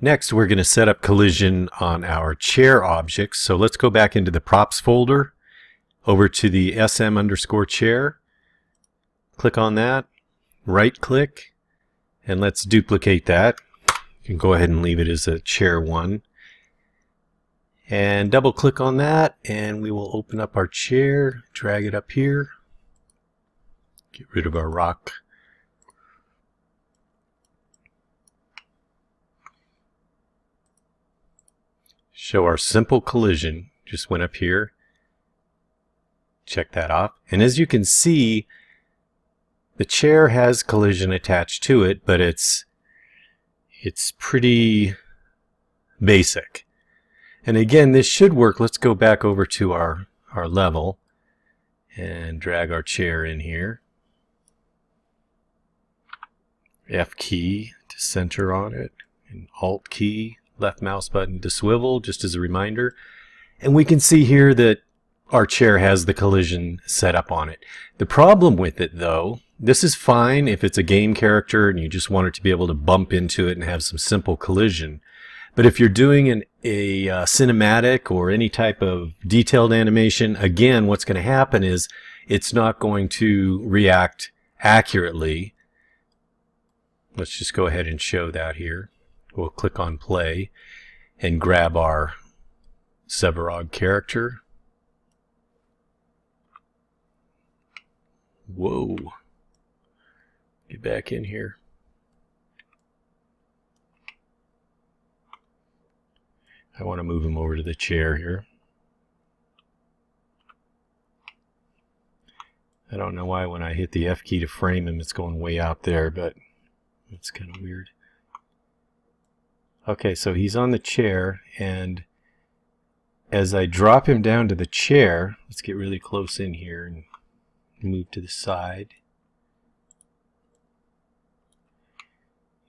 Next, we're going to set up collision on our chair objects. So let's go back into the props folder, over to the SM_chair. Click on that, right click, and let's duplicate that. You can go ahead and leave it as a chair 1. And double click on that, and we will open up our chair, drag it up here, get rid of our rock. Show our simple collision, just went up here. Check that off. And as you can see, the chair has collision attached to it, but it's pretty basic. And again, this should work. Let's go back over to our level and drag our chair in here. F key to center on it, and Alt key, left mouse button to swivel, just as a reminder. And we can see here that our chair has the collision set up on it. The problem with it, though, this is fine if it's a game character and you just want it to be able to bump into it and have some simple collision. But if you're doing a cinematic or any type of detailed animation, again, what's going to happen is it's not going to react accurately. Let's just go ahead and show that here. We'll click on play and grab our Severog character. Whoa. Get back in here. I want to move him over to the chair here. I don't know why when I hit the F key to frame him it's going way out there, but it's kind of weird. Okay, so he's on the chair, and as I drop him down to the chair, let's get really close in here and move to the side.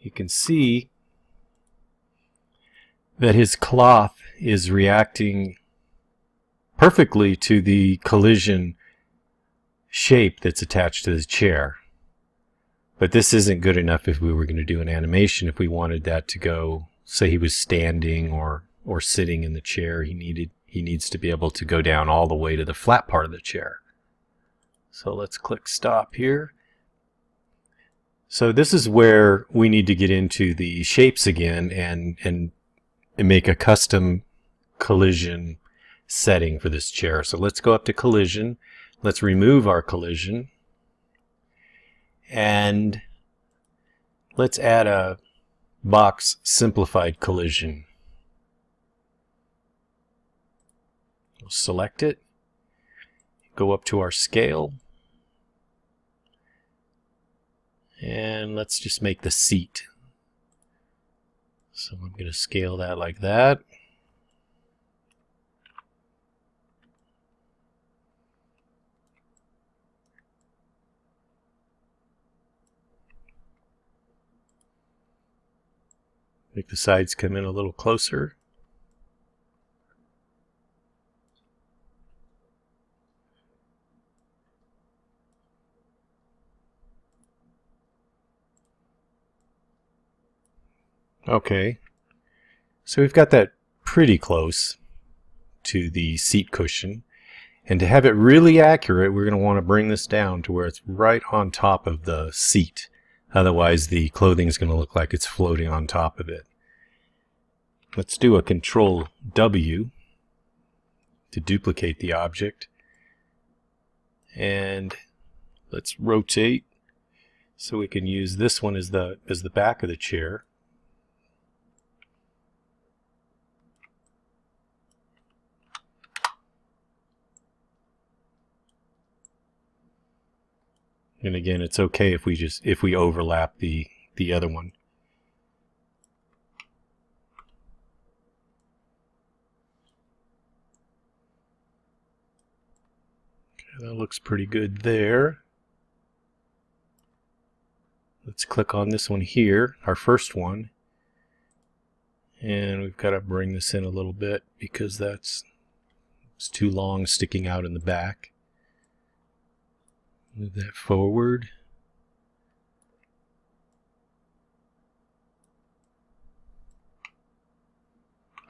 You can see that his cloth is reacting perfectly to the collision shape that's attached to the chair. But this isn't good enough if we were going to do an animation. If we wanted that to go, say he was standing or sitting in the chair, he needs to be able to go down all the way to the flat part of the chair. So let's click stop here. So this is where we need to get into the shapes again and make a custom collision setting for this chair. So let's go up to collision. Let's remove our collision. And let's add a box simplified collision. We'll select it. Go up to our scale. And let's just make the seat. So I'm going to scale that like that. Make the sides come in a little closer. Okay, so we've got that pretty close to the seat cushion, and to have it really accurate we're going to want to bring this down to where it's right on top of the seat. Otherwise the clothing is going to look like it's floating on top of it. Let's do a Control W to duplicate the object, and let's rotate so we can use this one as the back of the chair. And again, it's okay if we overlap the other one. Okay, that looks pretty good there. Let's click on this one here, our first one. And we've got to bring this in a little bit because it's too long sticking out in the back. Move that forward.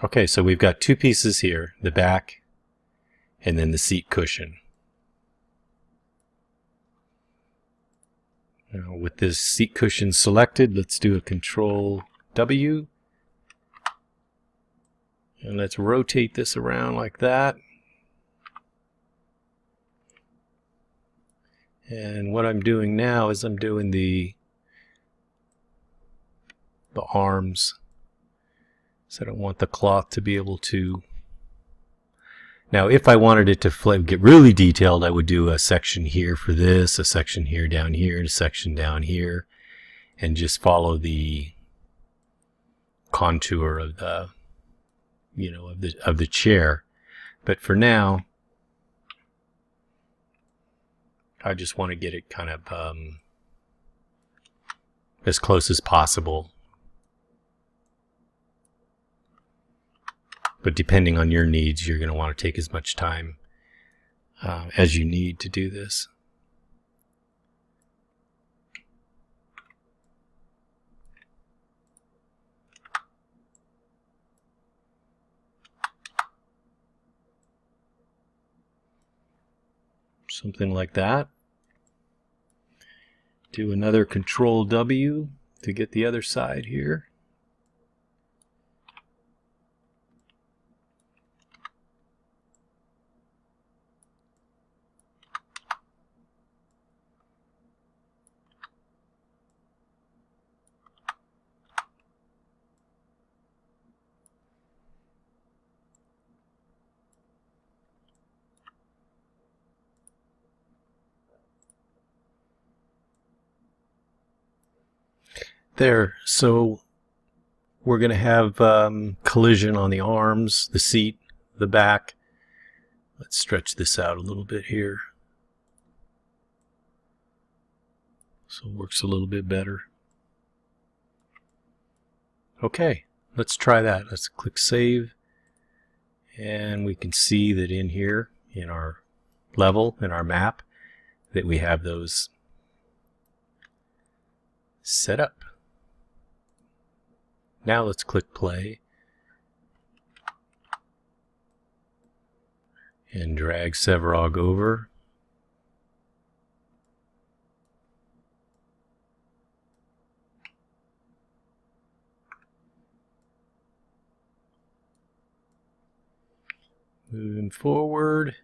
Okay, so we've got two pieces here, the back and then the seat cushion. Now with this seat cushion selected, let's do a Control W. And let's rotate this around like that. And what I'm doing now is I'm doing the arms. So I don't want the cloth to be able to... Now if I wanted it to get really detailed, I would do a section here for this, a section here down here, and a section down here, and just follow the contour of the, of the chair. But for now, I just want to get it kind of as close as possible. But depending on your needs, you're going to want to take as much time as you need to do this. Something like that. Do another Control W to get the other side here. There, so we're going to have collision on the arms, the seat, the back. Let's stretch this out a little bit here so it works a little bit better. Okay, let's try that. Let's click Save, and we can see that in here, in our level, in our map, that we have those set up. Now let's click play and drag Severog over. Moving forward.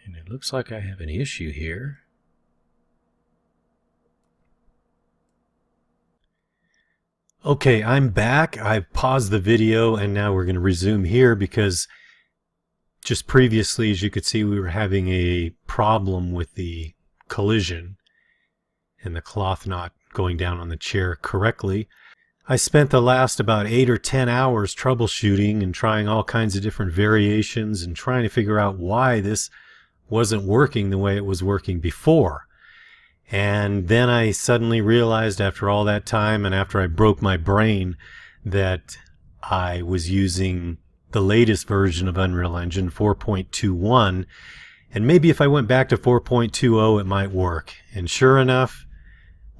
And it looks like I have an issue here. Okay, I'm back. I've paused the video and now we're going to resume here because just previously, as you could see, we were having a problem with the collision and the cloth not going down on the chair correctly. I spent the last about 8 or 10 hours troubleshooting and trying all kinds of different variations and trying to figure out why this wasn't working the way it was working before. And then I suddenly realized after all that time and after I broke my brain that I was using the latest version of Unreal Engine 4.21, and maybe if I went back to 4.20 it might work. And sure enough,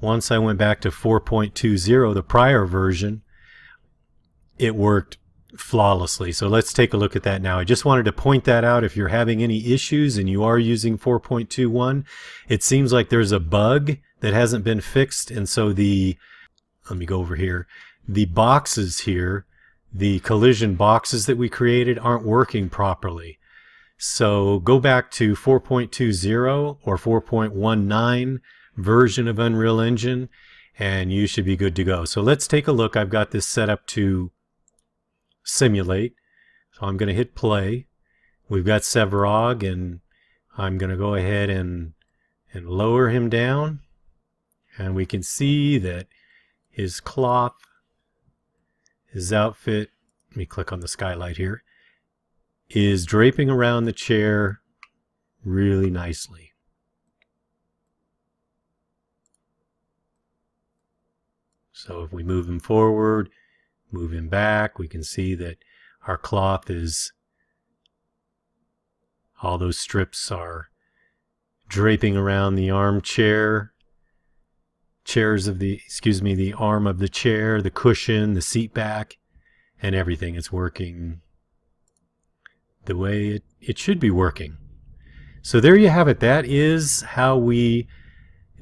once I went back to 4.20, the prior version, it worked flawlessly. So let's take a look at that now. I just wanted to point that out. If you're having any issues and you are using 4.21, it seems like there's a bug that hasn't been fixed. And so let me go over here. The boxes here, the collision boxes that we created aren't working properly. So go back to 4.20 or 4.19 version of Unreal Engine and you should be good to go. So let's take a look. I've got this set up to simulate. So I'm going to hit play. We've got Severog and I'm going to go ahead and lower him down, and we can see that his cloth, his outfit, let me click on the skylight here, is draping around the chair really nicely. So if we move him forward, move him back, we can see that our cloth is, all those strips are draping around the armchair, the arm of the chair, the cushion, the seat back, and everything. It's working the way it should be working. So there you have it. That is how we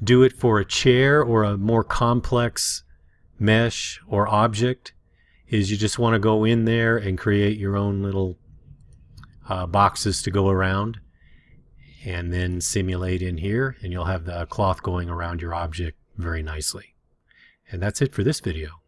do it for a chair or a more complex mesh or object. Is you just want to go in there and create your own little boxes to go around, and then simulate in here, and you'll have the cloth going around your object very nicely. And that's it for this video.